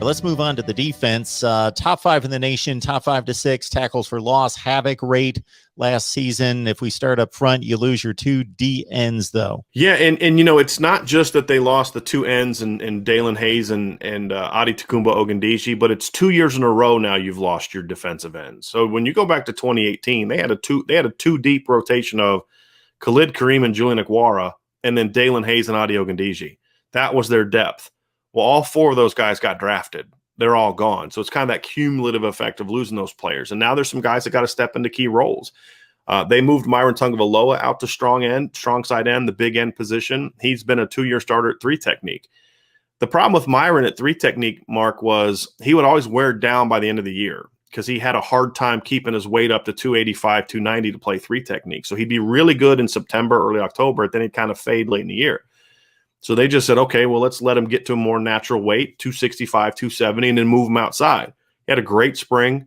let's move on to the defense. Top 5 in the nation, top 5 to 6 tackles for loss, havoc rate last season. If we start up front, you lose your 2 D ends, though. Yeah, and you know, it's not just that they lost the 2 ends and Dalen Hayes and Adi Takumba Ogundeji, but it's 2 years in a row now you've lost your defensive ends. So when you go back to 2018, they had a two deep rotation of Khalid Kareem and Julian Akwara, and then Dalen Hayes and Adi Ogundeji. That was their depth. Well, all 4 of those guys got drafted. They're all gone. So it's kind of that cumulative effect of losing those players. And now there's some guys that got to step into key roles. They moved Myron Tungavaloa out to strong side end, the big end position. He's been a 2-year starter at 3 technique. The problem with Myron at 3 technique, Mark, was he would always wear down by the end of the year because he had a hard time keeping his weight up to 285, 290 to play 3 technique. So he'd be really good in September, early October, then he'd kind of fade late in the year. So they just said, okay, well, let's let him get to a more natural weight, 265, 270, and then move him outside. He had a great spring.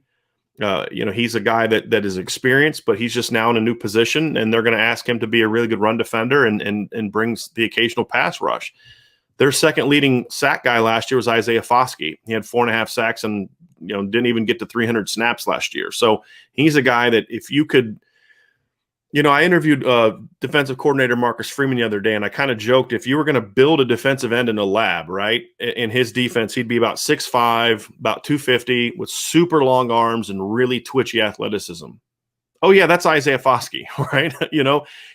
He's a guy that is experienced, but he's just now in a new position, and they're going to ask him to be a really good run defender and brings the occasional pass rush. Their second leading sack guy last year was Isaiah Foskey. He had 4.5 sacks and didn't even get to 300 snaps last year. So he's a guy that if you could – I interviewed defensive coordinator Marcus Freeman the other day, and I kind of joked if you were going to build a defensive end in a lab, right, in his defense, he'd be about 6'5", about 250, with super long arms and really twitchy athleticism. Oh, yeah, that's Isaiah Foskey, right?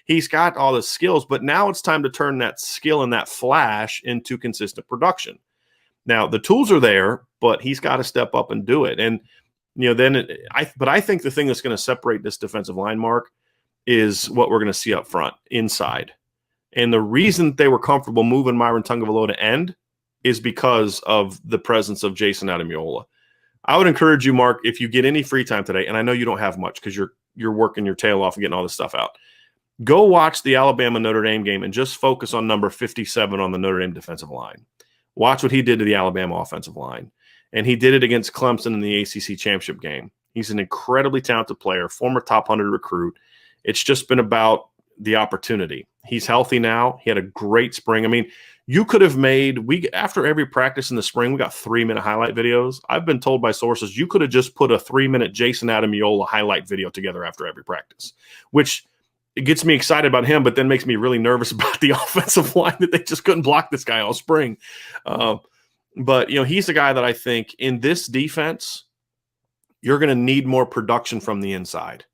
He's got all the skills, but now it's time to turn that skill and that flash into consistent production. Now, the tools are there, but he's got to step up and do it. And, I think the thing that's going to separate this defensive line, Mark, is what we're going to see up front, inside. And the reason they were comfortable moving Myron Tungavaloa to end is because of the presence of Jason Adamiola. I would encourage you, Mark, if you get any free time today, and I know you don't have much because you're working your tail off and getting all this stuff out, go watch the Alabama-Notre Dame game and just focus on number 57 on the Notre Dame defensive line. Watch what he did to the Alabama offensive line. And he did it against Clemson in the ACC championship game. He's an incredibly talented player, former top 100 recruit. It's just been about the opportunity. He's healthy now. He had a great spring. I mean, you could have after every practice in the spring, we got 3-minute highlight videos. I've been told by sources, you could have just put a 3-minute Jason Adamiola highlight video together after every practice, which it gets me excited about him, but then makes me really nervous about the offensive line that they just couldn't block this guy all spring. But he's a guy that I think in this defense, you're going to need more production from the inside.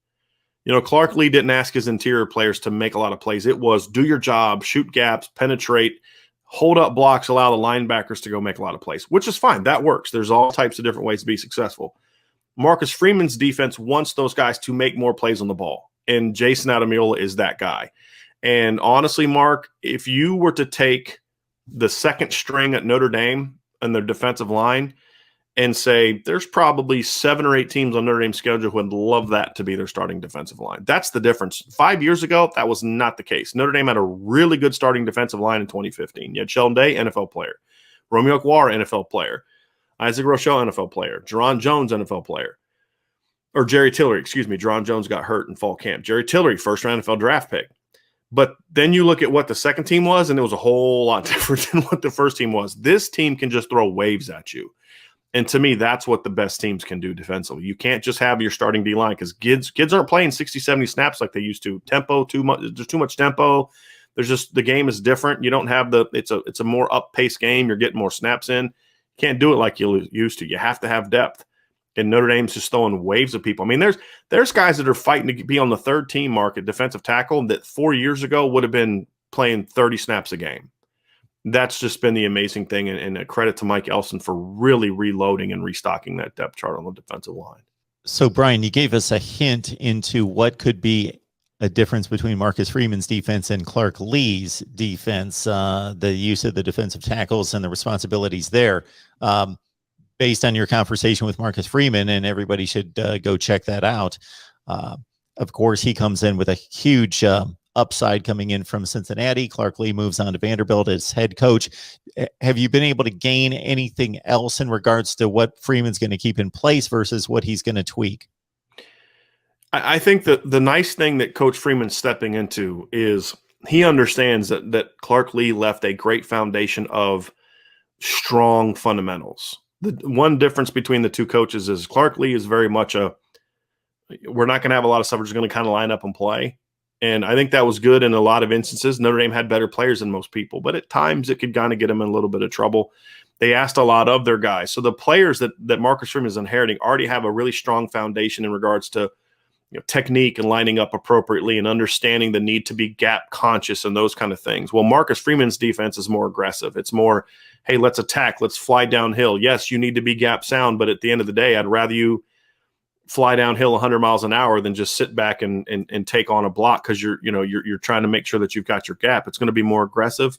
Clark Lee didn't ask his interior players to make a lot of plays. It was do your job, shoot gaps, penetrate, hold up blocks, allow the linebackers to go make a lot of plays, which is fine. That works. There's all types of different ways to be successful. Marcus Freeman's defense wants those guys to make more plays on the ball, and Jason Adamiola is that guy. And honestly, Mark, if you were to take the second string at Notre Dame and their defensive line and say there's probably 7 or 8 teams on Notre Dame's schedule who would love that to be their starting defensive line. That's the difference. 5 years ago, that was not the case. Notre Dame had a really good starting defensive line in 2015. You had Sheldon Day, NFL player. Romeo Okwara, NFL player. Isaac Rochelle, NFL player. Jerron Jones, NFL player. Or Jerry Tillery, Jerron Jones got hurt in fall camp. Jerry Tillery, first-round NFL draft pick. But then you look at what the second team was, and it was a whole lot different than what the first team was. This team can just throw waves at you. And to me, that's what the best teams can do defensively. You can't just have your starting D-line because kids aren't playing 60, 70 snaps like they used to. There's too much tempo. The game is different. You don't have it's a more up-paced game. You're getting more snaps in. You can't do it like you used to. You have to have depth. And Notre Dame's just throwing waves of people. I mean, there's guys that are fighting to be on the third team mark at defensive tackle that 4 years ago would have been playing 30 snaps a game. That's just been the amazing thing, and a credit to Mike Elson for really reloading and restocking that depth chart on the defensive line. So, Brian, you gave us a hint into what could be a difference between Marcus Freeman's defense and Clark Lee's defense, the use of the defensive tackles and the responsibilities there. Based on your conversation with Marcus Freeman, and everybody should go check that out. Of course, he comes in with a huge upside coming in from Cincinnati. Clark Lee moves on to Vanderbilt as head coach. Have you been able to gain anything else in regards to what Freeman's going to keep in place versus what he's going to tweak? I think that the nice thing that Coach Freeman's stepping into is he understands that Clark Lee left a great foundation of strong fundamentals. The one difference between the two coaches is Clark Lee is very much we're not going to have a lot of stuff. We're just going to kind of line up and play. And I think that was good in a lot of instances. Notre Dame had better players than most people, but at times it could kind of get them in a little bit of trouble. They asked a lot of their guys. So the players that Marcus Freeman is inheriting already have a really strong foundation in regards to technique and lining up appropriately and understanding the need to be gap conscious and those kind of things. Well, Marcus Freeman's defense is more aggressive. It's more, hey, let's attack. Let's fly downhill. Yes, you need to be gap sound, but at the end of the day, I'd rather you fly downhill 100 miles an hour than just sit back and take on a block because you're trying to make sure that you've got your gap. It's going to be more aggressive.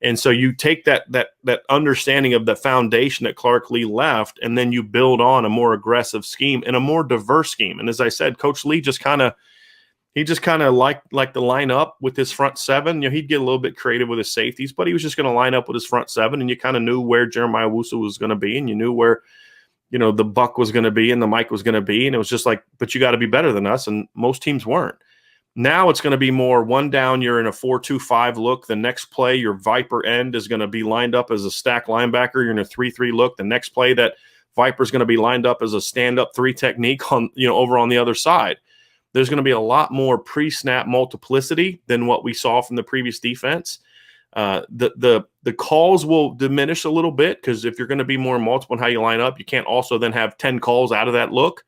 And so you take that understanding of the foundation that Clark Lee left, and then you build on a more aggressive scheme and a more diverse scheme. And as I said, Coach Lee just kind of liked to line up with his front seven. He'd get a little bit creative with his safeties, but he was just going to line up with his front seven, and you kind of knew where Jeremiah Owusu was going to be, and you knew where the Buck was going to be and the Mike was going to be. And it was just like, but you got to be better than us. And most teams weren't. Now it's going to be more one down. You're in a 4-2-5 look. The next play, your Viper end is going to be lined up as a stack linebacker. You're in a 3-3 look. The next play, that Viper is going to be lined up as a stand-up 3 technique on, over on the other side. There's going to be a lot more pre-snap multiplicity than what we saw from the previous defense. The calls will diminish a little bit because if you're going to be more multiple in how you line up, you can't also then have 10 calls out of that look.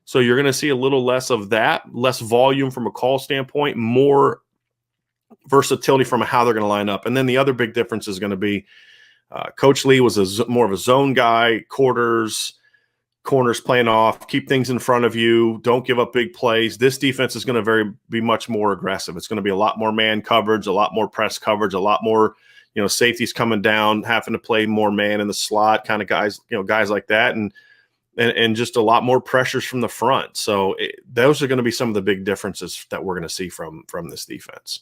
So you're going to see a little less of that, less volume from a call standpoint, more versatility from how they're going to line up. And then the other big difference is going to be Coach Lee was more of a zone guy, corners playing off, keep things in front of you, don't give up big plays. This defense is going to be much more aggressive. It's going to be a lot more man coverage, a lot more press coverage, a lot more, safeties coming down, having to play more man in the slot, kind of guys, guys like that. And just a lot more pressures from the front. So those are going to be some of the big differences that we're going to see from this defense.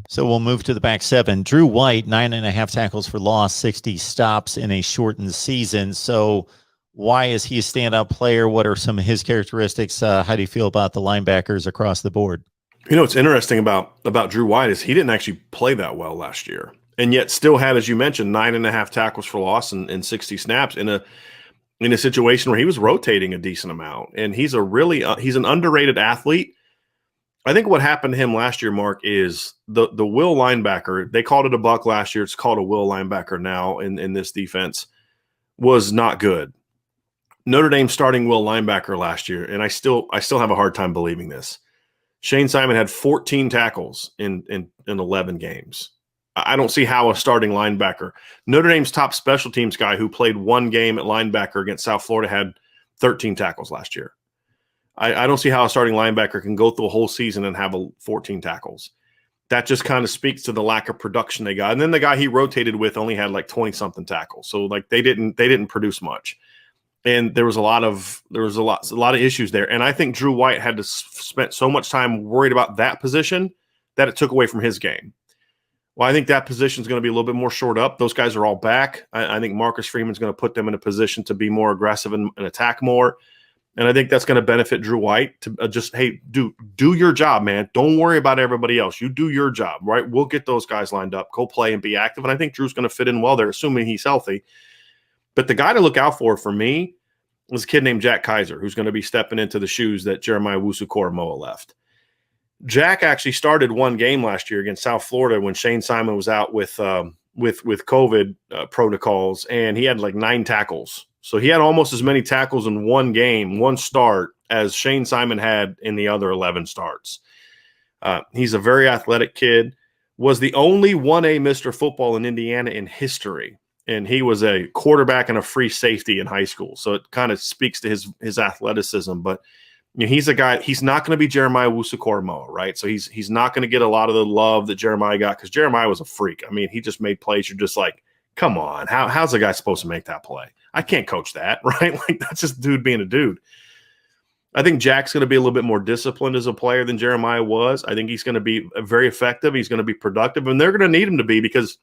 So we'll move to the back seven. Drew White, 9.5 tackles for loss, 60 stops in a shortened season. So why is he a standout player? What are some of his characteristics? How do you feel about the linebackers across the board? What's interesting about Drew White is he didn't actually play that well last year, and yet still had, as you mentioned, 9.5 tackles for loss and 60 snaps in a situation where he was rotating a decent amount. And he's he's an underrated athlete. I think what happened to him last year, Mark, is the will linebacker. They called it a buck last year. It's called a will linebacker now in this defense. Was not good. Notre Dame starting will linebacker last year, and I still have a hard time believing this. Shane Simon had 14 tackles in 11 games. I don't see how a starting linebacker, Notre Dame's top special teams guy who played one game at linebacker against South Florida, had 13 tackles last year. I don't see how a starting linebacker can go through a whole season and have 14 tackles. That just kind of speaks to the lack of production they got. And then the guy he rotated with only had like 20 something tackles. So like they didn't produce much. And there was a lot of issues there. And I think Drew White had to spend so much time worried about that position that it took away from his game. Well, I think that position is going to be a little bit more short up. Those guys are all back. I think Marcus Freeman's going to put them in a position to be more aggressive and attack more. And I think that's going to benefit Drew White to just, hey, do your job, man. Don't worry about everybody else. You do your job, right? We'll get those guys lined up. Go play and be active. And I think Drew's going to fit in well there, assuming he's healthy. But the guy to look out for me was a kid named Jack Kaiser, who's going to be stepping into the shoes that Jeremiah Owusu-Koramoah left. Jack actually started one game last year against South Florida when Shane Simon was out with COVID protocols, and he had like 9 tackles. So he had almost as many tackles in one game, one start, as Shane Simon had in the other 11 starts. He's a very athletic kid, was the only 1A Mr. Football in Indiana in history. And he was a quarterback and a free safety in high school. So it kind of speaks to his athleticism. But he's a guy, he's not going to be Jeremiah Owusu-Koramoah, right? So he's not going to get a lot of the love that Jeremiah got, because Jeremiah was a freak. I mean, he just made plays. You're just like, come on, how's a guy supposed to make that play? I can't coach that, right? Like, that's just a dude being a dude. I think Jack's going to be a little bit more disciplined as a player than Jeremiah was. I think he's going to be very effective. He's going to be productive, and they're going to need him to be, because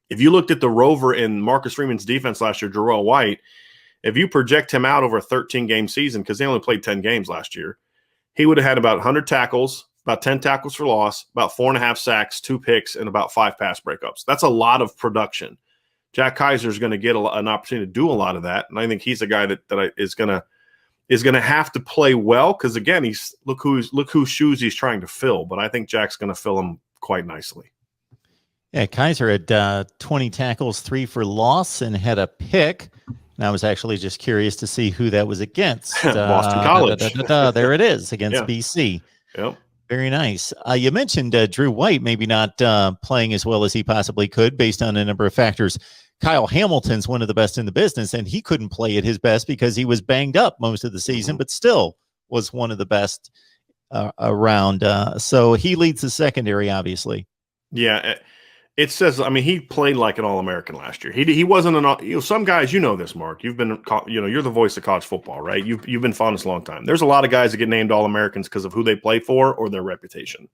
if you looked at the rover in Marcus Freeman's defense last year, Jarrell White, if you project him out over a 13-game season, because they only played 10 games last year, he would have had about 100 tackles, about 10 tackles for loss, about 4.5 sacks, 2 picks, and about 5 pass breakups. That's a lot of production. Jack Kaiser is going to get an opportunity to do a lot of that, and I think he's a guy that is going to have to play well because again, look whose shoes he's trying to fill. But I think Jack's going to fill them quite nicely. Yeah, Kaiser had 20 tackles, 3 for loss, and had a pick. And I was actually just curious to see who that was against. Boston College. There it is, against Yeah. BC. Yep. Very nice. You mentioned Drew White maybe not playing as well as he possibly could based on a number of factors. Kyle Hamilton's one of the best in the business, and he couldn't play at his best because he was banged up most of the season, but still was one of the best around. So he leads the secondary, obviously. Yeah. It says, I mean, he played like an All-American last year. He wasn't some guys, this, Mark. You've been, you're the voice of college football, right? You've been following this a long time. There's a lot of guys that get named All-Americans because of who they play for or their reputation.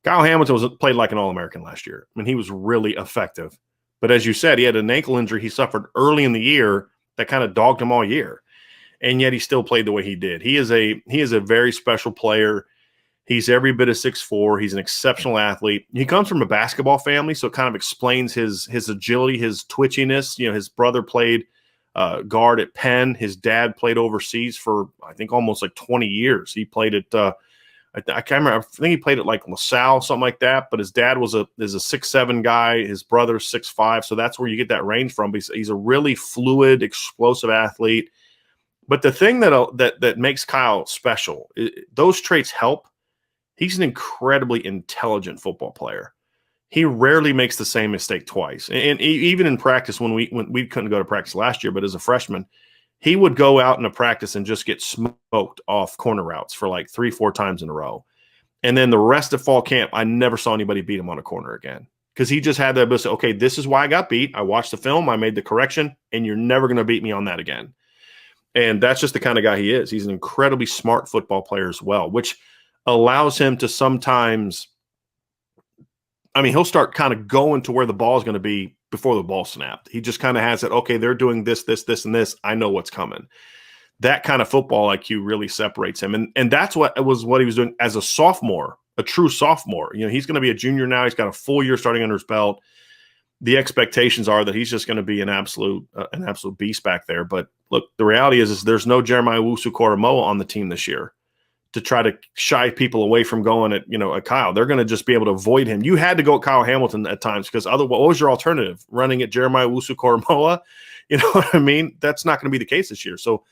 Kyle Hamilton played like an All-American last year. I mean, he was really effective. But as you said, he had an ankle injury he suffered early in the year that kind of dogged him all year. And yet he still played the way he did. He is a very special player. He's every bit of 6'4". He's an exceptional athlete. He comes from a basketball family, so it kind of explains his agility, his twitchiness. His brother played guard at Penn. His dad played overseas for, I think, almost like 20 years. He played at, I can't remember, I think he played at like LaSalle, something like that. But his dad is a 6'7" guy. His brother's 6'5", so that's where you get that range from. He's a really fluid, explosive athlete. But the thing that makes Kyle special, those traits help. He's an incredibly intelligent football player. He rarely makes the same mistake twice. And even in practice, when we couldn't go to practice last year, but as a freshman, he would go out in a practice and just get smoked off corner routes for like 3-4 times in a row. And then the rest of fall camp, I never saw anybody beat him on a corner again because he just had that ability to say, okay, this is why I got beat. I watched the film. I made the correction, and you're never going to beat me on that again. And that's just the kind of guy he is. He's an incredibly smart football player as well, which allows him to sometimes, he'll start kind of going to where the ball is going to be before the ball snapped. He just kind of has it, okay, they're doing this, and this. I know what's coming. That kind of football IQ really separates him. And that's what he was doing as a sophomore, a true sophomore. He's going to be a junior now. He's got a full year starting under his belt. The expectations are that he's just going to be an absolute beast back there. But look, the reality is there's no Jeremiah Owusu-Koramoah on the team this year to try to shy people away from going at Kyle. They're going to just be able to avoid him. You had to go at Kyle Hamilton at times because what was your alternative? Running at Jeremiah Owusu-Koramoah? You know what I mean? That's not going to be the case this year. So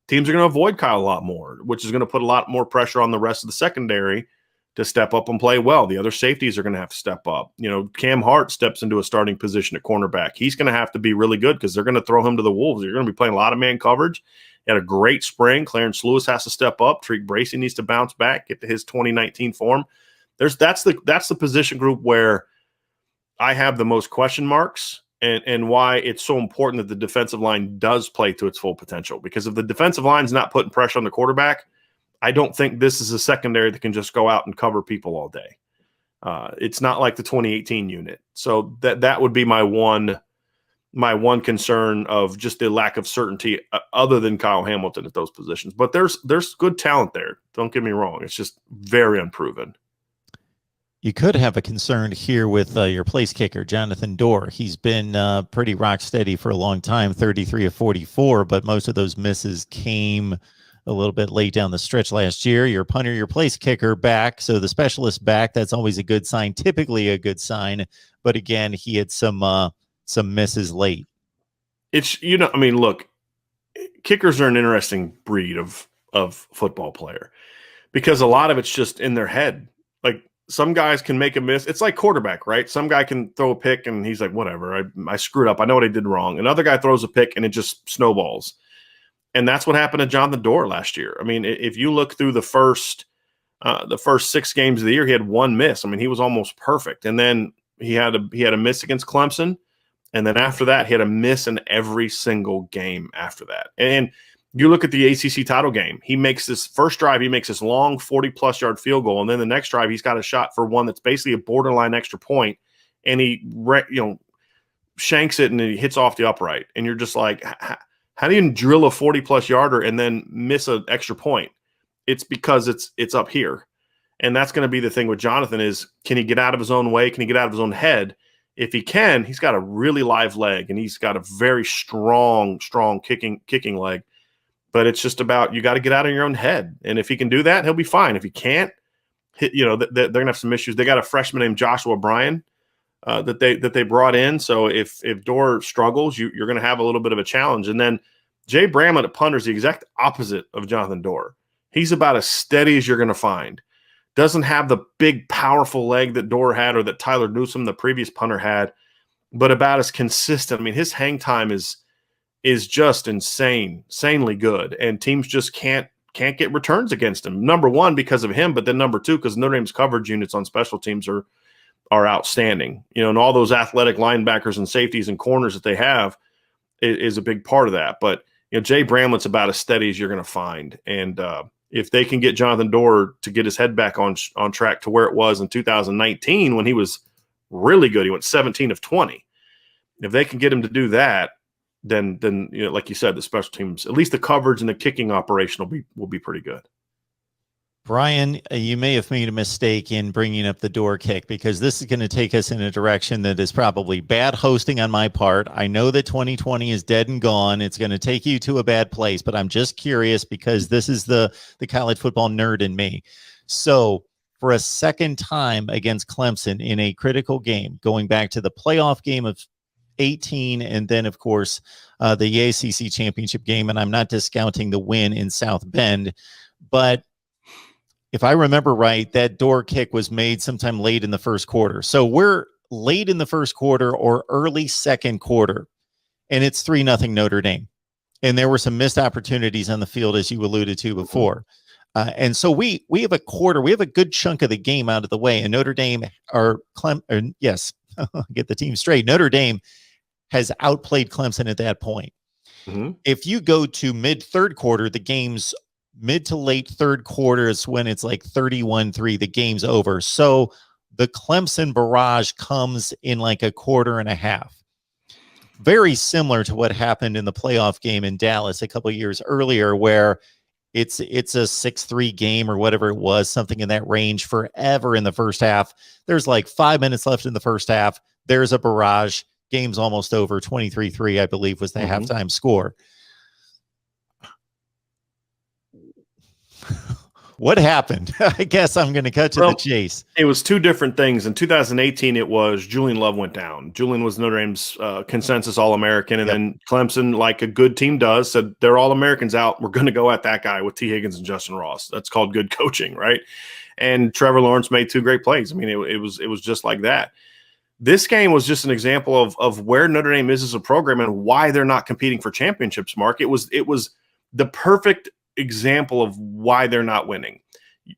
teams are going to avoid Kyle a lot more, which is going to put a lot more pressure on the rest of the secondary to step up and play well. The other safeties are going to have to step up. Cam Hart steps into a starting position at cornerback. He's going to have to be really good because they're going to throw him to the wolves. You're going to be playing a lot of man coverage. He had a great spring. Clarence Lewis has to step up. Tariq Bracy needs to bounce back, get to his 2019 form. That's the position group where I have the most question marks and why it's so important that the defensive line does play to its full potential. Because if the defensive line is not putting pressure on the quarterback, I don't think this is a secondary that can just go out and cover people all day. It's not like the 2018 unit. So that would be my one concern of just the lack of certainty other than Kyle Hamilton at those positions. But there's good talent there. Don't get me wrong. It's just very unproven. You could have a concern here with your place kicker, Jonathan Dorr. He's been pretty rock steady for a long time, 33 of 44, but most of those misses came a little bit late down the stretch last year. Your punter, your place kicker back, so the specialist back, that's always a good sign, typically a good sign. But again, he had some misses late. It's, look, kickers are an interesting breed of football player because a lot of it's just in their head. Like some guys can make a miss. It's like quarterback, right? Some guy can throw a pick and he's like, whatever, I screwed up. I know what I did wrong. Another guy throws a pick and it just snowballs. And that's what happened to Jonathan Dorr last year. If you look through the first 6 games of the year, he had one miss. He was almost perfect. And then he had a miss against Clemson. And then after that, he had a miss in every single game after that. And you look at the ACC title game, he makes this first drive, he makes this long 40-plus yard field goal. And then the next drive, he's got a shot for one that's basically a borderline extra point. And he shanks it and he hits off the upright. And you're just like, how do you drill a 40-plus yarder and then miss an extra point? It's because it's up here. And that's going to be the thing with Jonathan is, can he get out of his own way? Can he get out of his own head? if he can, he's got a really live leg, and he's got a very strong kicking leg. But it's just about, you got to get out of your own head. And if he can do that, he'll be fine. If he can't, they're going to have some issues. They got a freshman named Joshua Bryan that they brought in. So if Dorr struggles, you're going to have a little bit of a challenge. And then Jay Bramlett at punter is the exact opposite of Jonathan Dorr. He's about as steady as you're going to find. Doesn't have the big, powerful leg that Dorr had, or that Tyler Newsome, the previous punter, had, but about as consistent. I mean, his hang time is just insanely good, and teams just can't get returns against him. Number one, because of him, but then number two, because Notre Dame's coverage units on special teams are outstanding. And all those athletic linebackers and safeties and corners that they have is a big part of that. But Jay Bramlett's about as steady as you're going to find, and if they can get Jonathan Dorr to get his head back on track to where it was in 2019 when he was really good, he went 17 of 20. If they can get him to do that, then like you said, the special teams, at least the coverage and the kicking operation will be pretty good. Brian, you may have made a mistake in bringing up the Dorr kick, because this is going to take us in a direction that is probably bad hosting on my part. I know that 2020 is dead and gone. It's going to take you to a bad place, but I'm just curious, because this is the college football nerd in me. So for a second time against Clemson in a critical game, going back to the playoff game of 18, and then of course the ACC championship game, and I'm not discounting the win in South Bend, but if I remember right, that Dorr kick was made sometime late in the first quarter. So we're late in the first quarter or early second quarter, and it's 3-0 Notre Dame. And there were some missed opportunities on the field, as you alluded to before. And so we have a good chunk of the game out of the way, and Notre Dame, get the team straight. Notre Dame has outplayed Clemson at that point. Mm-hmm. If you go to mid third quarter, the game's mid to late third quarter is when it's like 31-3, the game's over. So the Clemson barrage comes in like a quarter and a half. Very similar to what happened in the playoff game in Dallas a couple of years earlier, where it's a 6-3 game or whatever it was, something in that range, forever in the first half. There's like 5 minutes left in the first half. There's a barrage. Game's almost over. 23-3, I believe, was the halftime score. What happened? I guess I'm going to cut to the chase. It was two different things. In 2018, it was Julian Love went down. Julian was Notre Dame's consensus All-American, and then Clemson, like a good team does, said they're All-Americans out. We're going to go at that guy with T. Higgins and Justin Ross. That's called good coaching, right? And Trevor Lawrence made two great plays. I mean, it was just like that. This game was just an example of where Notre Dame is as a program and why they're not competing for championships, Mark. It was the perfect example of why they're not winning.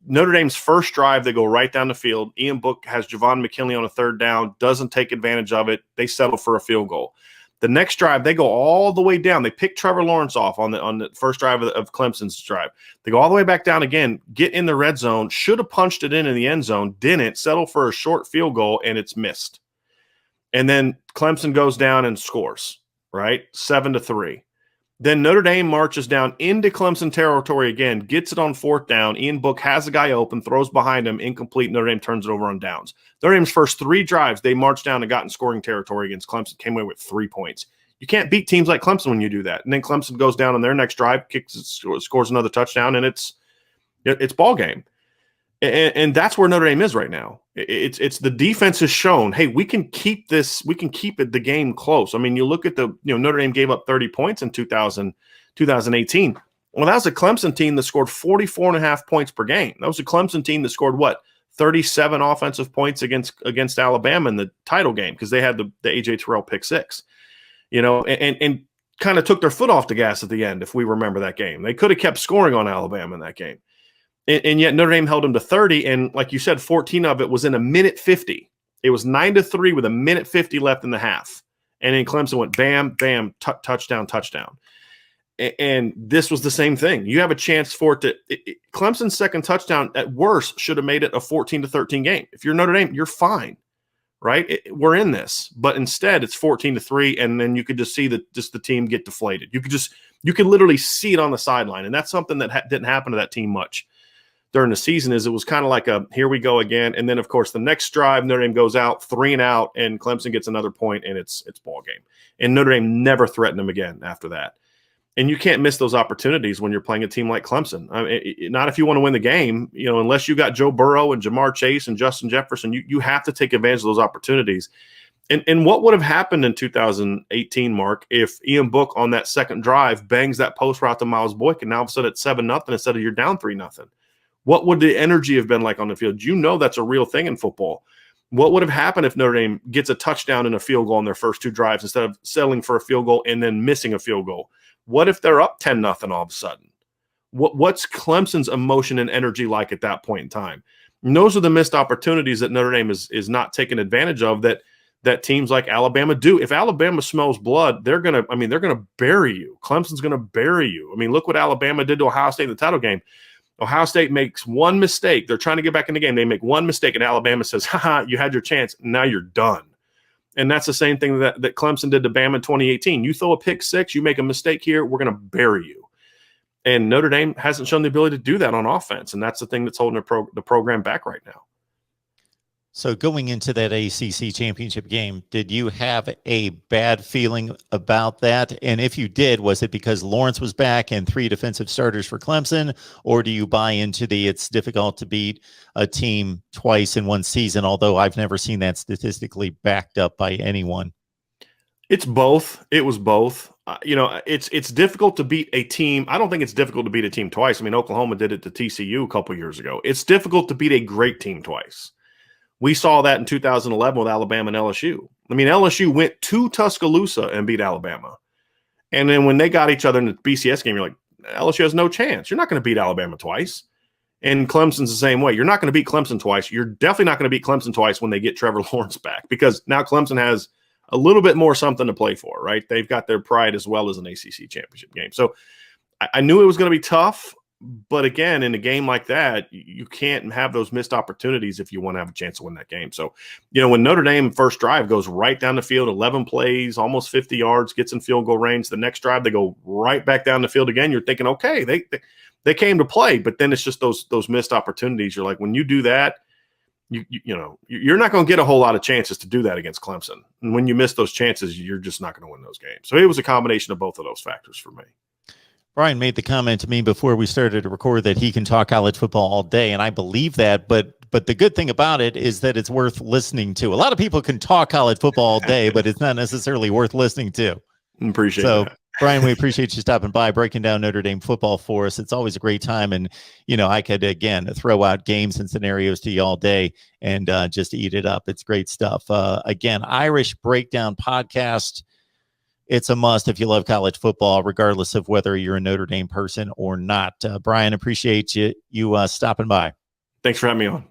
Notre Dame's first drive, they go right down the field. Ian Book has Javon McKinley on a third down, doesn't take advantage of it. They settle for a field goal. The next drive, they go all the way down. They pick Trevor Lawrence off on the first drive of Clemson's drive. They go all the way back down again, get in the red zone, should have punched it in the end zone, didn't, settle for a short field goal, and it's missed. And then Clemson goes down and scores, right? 7-3. Then Notre Dame marches down into Clemson territory again, gets it on fourth down. Ian Book has a guy open, throws behind him, incomplete. Notre Dame turns it over on downs. Notre Dame's first three drives, they marched down and got in scoring territory against Clemson, came away with 3 points. You can't beat teams like Clemson when you do that. And then Clemson goes down on their next drive, scores another touchdown, and it's ball game. And that's where Notre Dame is right now. It's the defense has shown, hey, we can keep the game close. I mean, you look at Notre Dame gave up 30 points in 2018. Well, that was a Clemson team that scored 44.5 points per game. That was a Clemson team that scored 37 offensive points against Alabama in the title game, because they had the A.J. Terrell pick six, and kind of took their foot off the gas at the end, if we remember that game. They could have kept scoring on Alabama in that game. And yet Notre Dame held them to 30, and like you said, 14 of it was in a minute 50. It was 9-3 with a minute 50 left in the half. And then Clemson went bam, bam, touchdown. And this was the same thing. You have a chance for it to – Clemson's second touchdown at worst should have made it a 14-13 game. If you're Notre Dame, you're fine, right? We're in this. But instead, it's 14-3, and then you could just see the team get deflated. You could literally see it on the sideline, and that's something that didn't happen to that team much during the season is it was kind of like a here we go again. And then, of course, the next drive, Notre Dame goes out 3 and out, and Clemson gets another point, and it's ball game. And Notre Dame never threatened them again after that. And you can't miss those opportunities when you're playing a team like Clemson. I mean, not if you want to win the game, unless you got Joe Burrow and Jamar Chase and Justin Jefferson, you have to take advantage of those opportunities. And what would have happened in 2018, Mark, if Ian Book on that second drive bangs that post route to Miles Boykin, now all of a sudden it's 7-0 instead of you're down 3-0? What would the energy have been like on the field? That's a real thing in football. What would have happened if Notre Dame gets a touchdown and a field goal on their first 2 drives instead of settling for a field goal and then missing a field goal? What if they're up 10-0 all of a sudden? What's Clemson's emotion and energy like at that point in time? And those are the missed opportunities that Notre Dame is not taking advantage of that teams like Alabama do. If Alabama smells blood, they're gonna bury you. Clemson's gonna bury you. I mean, look what Alabama did to Ohio State in the title game. Ohio State makes one mistake. They're trying to get back in the game. They make one mistake, and Alabama says, haha, you had your chance. Now you're done. And that's the same thing that Clemson did to Bama in 2018. You throw a pick 6, you make a mistake here, we're going to bury you. And Notre Dame hasn't shown the ability to do that on offense, and that's the thing that's holding the program back right now. So going into that ACC championship game, did you have a bad feeling about that? And if you did, was it because Lawrence was back and 3 defensive starters for Clemson? Or do you buy into it's difficult to beat a team twice in one season, although I've never seen that statistically backed up by anyone? It's both. It was both. It's difficult to beat a team. I don't think it's difficult to beat a team twice. I mean, Oklahoma did it to TCU a couple years ago. It's difficult to beat a great team twice. We saw that in 2011 with Alabama and LSU. I mean, LSU went to Tuscaloosa and beat Alabama. And then when they got each other in the BCS game, you're like, LSU has no chance. You're not going to beat Alabama twice. And Clemson's the same way. You're not going to beat Clemson twice. You're definitely not going to beat Clemson twice when they get Trevor Lawrence back, because now Clemson has a little bit more something to play for, right? They've got their pride as well as an ACC championship game. So I knew it was going to be tough. But again, in a game like that, you can't have those missed opportunities if you want to have a chance to win that game. So, when Notre Dame first drive goes right down the field, 11 plays, almost 50 yards, gets in field goal range. The next drive, they go right back down the field again. You're thinking, okay, they came to play, but then it's just those missed opportunities. You're like, when you do that, you're not going to get a whole lot of chances to do that against Clemson. And when you miss those chances, you're just not going to win those games. So it was a combination of both of those factors for me. Brian made the comment to me before we started to record that he can talk college football all day, and I believe that, but the good thing about it is that it's worth listening to. A lot of people can talk college football all day, but it's not necessarily worth listening to. Appreciate that. Brian, we appreciate you stopping by, breaking down Notre Dame football for us. It's always a great time, and I could, again, throw out games and scenarios to you all day and just eat it up. It's great stuff. Again, Irish Breakdown Podcast. It's a must if you love college football, regardless of whether you're a Notre Dame person or not. Brian, appreciate you stopping by. Thanks for having me on.